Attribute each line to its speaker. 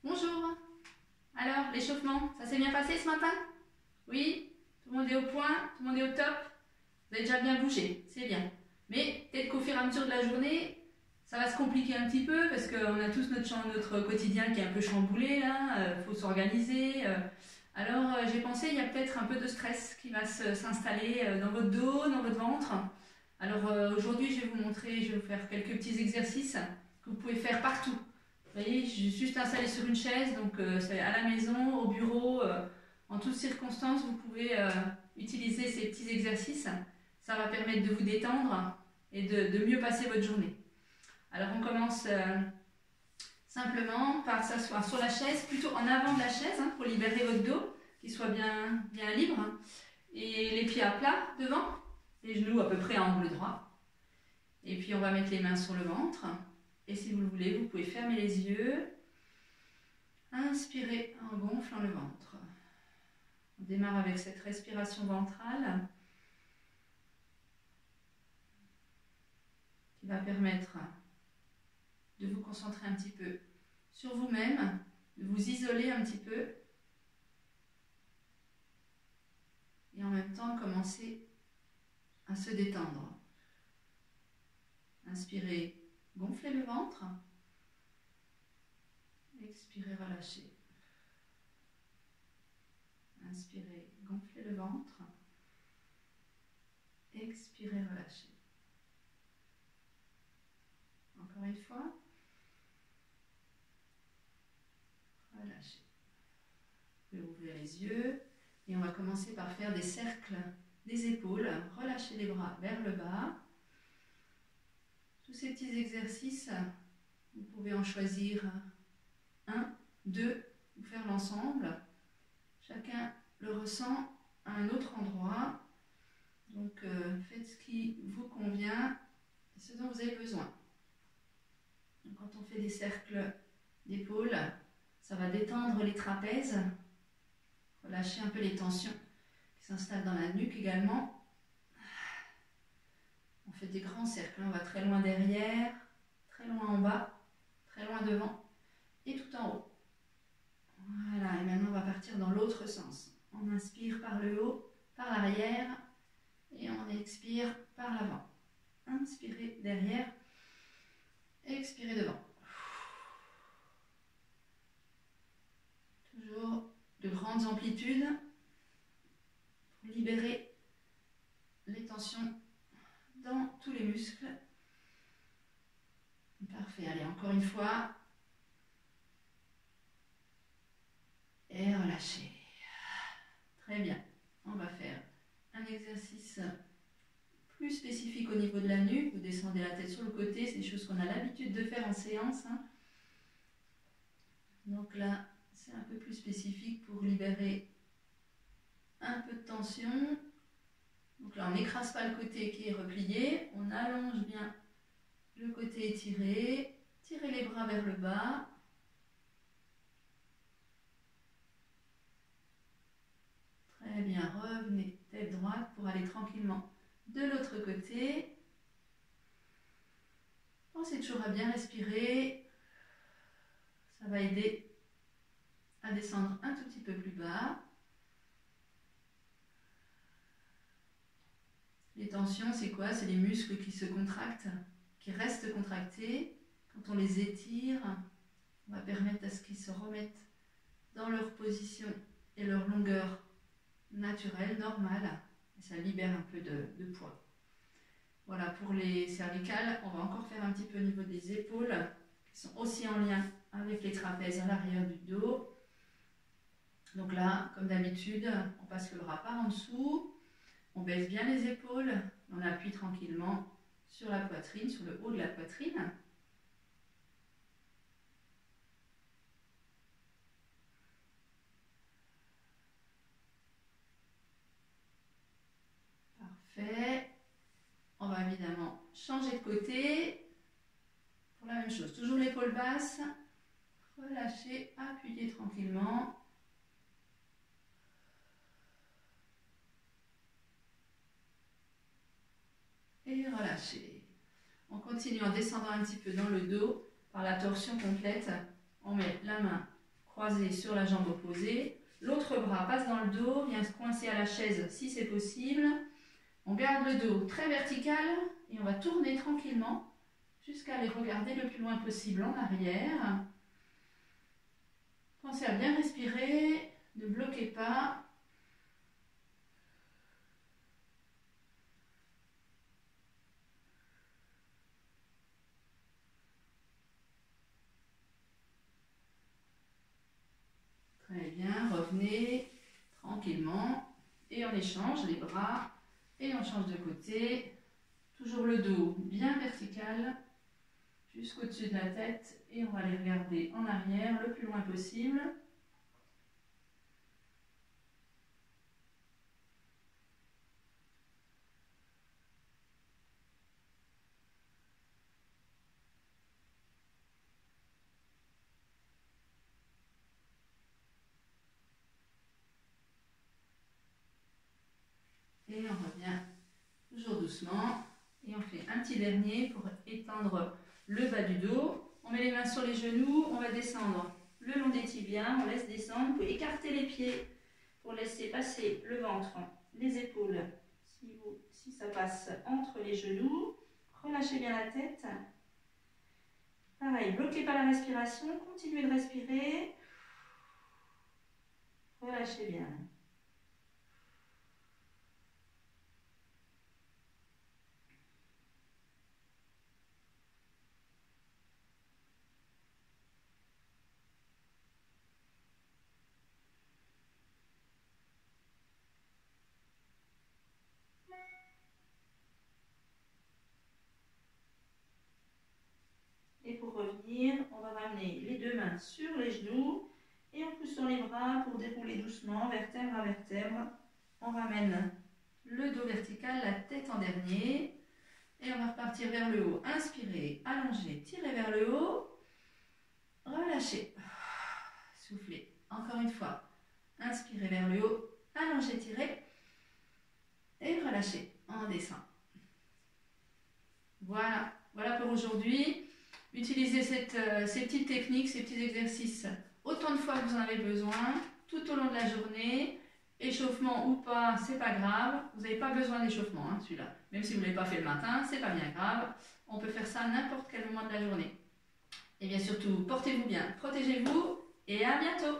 Speaker 1: Bonjour. Alors, l'échauffement, ça s'est bien passé ce matin? Oui? Tout le monde est au point? Tout le monde est au top? Vous avez déjà bien bougé, c'est bien. Mais peut-être qu'au fur et à mesure de la journée, ça va se compliquer un petit peu parce qu'on a tous notre quotidien qui est un peu chamboulé là, faut s'organiser. Alors, j'ai pensé, il y a peut-être un peu de stress qui va s'installer dans votre dos, dans votre ventre. Alors, aujourd'hui, je vais vous montrer, je vais vous faire quelques petits exercices que vous pouvez faire partout. Vous voyez, je suis juste installée sur une chaise, donc c'est à la maison, au bureau, en toutes circonstances, vous pouvez utiliser ces petits exercices. Ça va permettre de vous détendre et de mieux passer votre journée. Alors on commence simplement par s'asseoir sur la chaise, plutôt en avant de la chaise, pour libérer votre dos, qu'il soit bien libre. Et les pieds à plat devant, les genoux à peu près à angle droit. Et puis on va mettre les mains sur le ventre. Et si vous le voulez, vous pouvez fermer les yeux. Inspirez en gonflant le ventre. On démarre avec cette respiration ventrale qui va permettre de vous concentrer un petit peu sur vous-même, de vous isoler un petit peu et en même temps commencer à se détendre. Inspirez, gonflez le ventre. Expirez, relâchez. Inspirez, gonflez le ventre. Expirez, relâchez. Encore une fois. Relâchez. Vous pouvez ouvrir les yeux et on va commencer par faire des cercles des épaules. Relâchez les bras vers le bas. Tous ces petits exercices, vous pouvez en choisir un, deux, ou faire l'ensemble. Chacun le ressent à un autre endroit. Donc faites ce qui vous convient et ce dont vous avez besoin. Donc, quand on fait des cercles d'épaules, ça va détendre les trapèzes, relâcher un peu les tensions qui s'installent dans la nuque également. On fait des grands cercles, on va très loin derrière, très loin en bas, très loin devant et tout en haut. Voilà, et maintenant on va partir dans l'autre sens. On inspire par le haut, par l'arrière et on expire par l'avant. Inspirez derrière, expirez devant. Toujours de grandes amplitudes pour libérer les tensions dans tous les muscles. Parfait, allez, encore une fois. Et relâchez. Très bien. On va faire un exercice plus spécifique au niveau de la nuque. Vous descendez la tête sur le côté. C'est des choses qu'on a l'habitude de faire en séance. Donc là, c'est un peu plus spécifique pour libérer un peu de tension. Donc là, on n'écrase pas le côté qui est replié. On allonge bien le côté étiré. Tirez les bras vers le bas. Très bien, revenez tête droite pour aller tranquillement de l'autre côté. Pensez toujours à bien respirer. Ça va aider à descendre un tout petit peu plus bas. Les tensions, c'est quoi? C'est les muscles qui se contractent, qui restent contractés. Quand on les étire, on va permettre à ce qu'ils se remettent dans leur position et leur longueur naturelle, normale. Et ça libère un peu de poids. Voilà, pour les cervicales, on va encore faire un petit peu au niveau des épaules, qui sont aussi en lien avec les trapèzes à l'arrière du dos. Donc là, comme d'habitude, on passe le bras par en dessous, on baisse bien les épaules, on appuie tranquillement sur la poitrine, sur le haut de la poitrine. Parfait. On va évidemment changer de côté pour la même chose. Toujours l'épaule basse, relâchez, appuyez tranquillement. Et relâchez. On continue en descendant un petit peu dans le dos par la torsion complète. On met la main croisé sur la jambe opposée. L'autre bras passe dans le dos, vient se coincer à la chaise si c'est possible. On garde le dos très vertical et on va tourner tranquillement jusqu'à aller regarder le plus loin possible en arrière. Pensez à bien respirer, ne bloquez pas. Très bien, revenez tranquillement et on échange les bras et on change de côté. Toujours le dos bien vertical jusqu'au-dessus de la tête et on va aller regarder en arrière le plus loin possible. Et on revient toujours doucement. Et on fait un petit dernier pour étendre le bas du dos. On met les mains sur les genoux, on va descendre le long des tibias, on laisse descendre. Vous pouvez écarter les pieds pour laisser passer le ventre, les épaules, si ça passe entre les genoux. Relâchez bien la tête. Pareil, bloquez pas la respiration, continuez de respirer. Relâchez bien. Et pour revenir, on va ramener les deux mains sur les genoux et on pousse dans les bras pour dérouler doucement, vertèbre à vertèbre. On ramène le dos vertical, la tête en dernier. Et on va repartir vers le haut. Inspirez, allongez, tirez vers le haut. Relâchez. Soufflez. Encore une fois. Inspirez vers le haut. Allongez, tirez. Et relâchez. On descend. Voilà. Voilà pour aujourd'hui. Utilisez ces petites techniques, ces petits exercices autant de fois que vous en avez besoin, tout au long de la journée. Échauffement ou pas, c'est pas grave. Vous n'avez pas besoin d'échauffement, hein, celui-là. Même si vous ne l'avez pas fait le matin, c'est pas bien grave. On peut faire ça à n'importe quel moment de la journée. Et bien surtout, portez-vous bien, protégez-vous et à bientôt.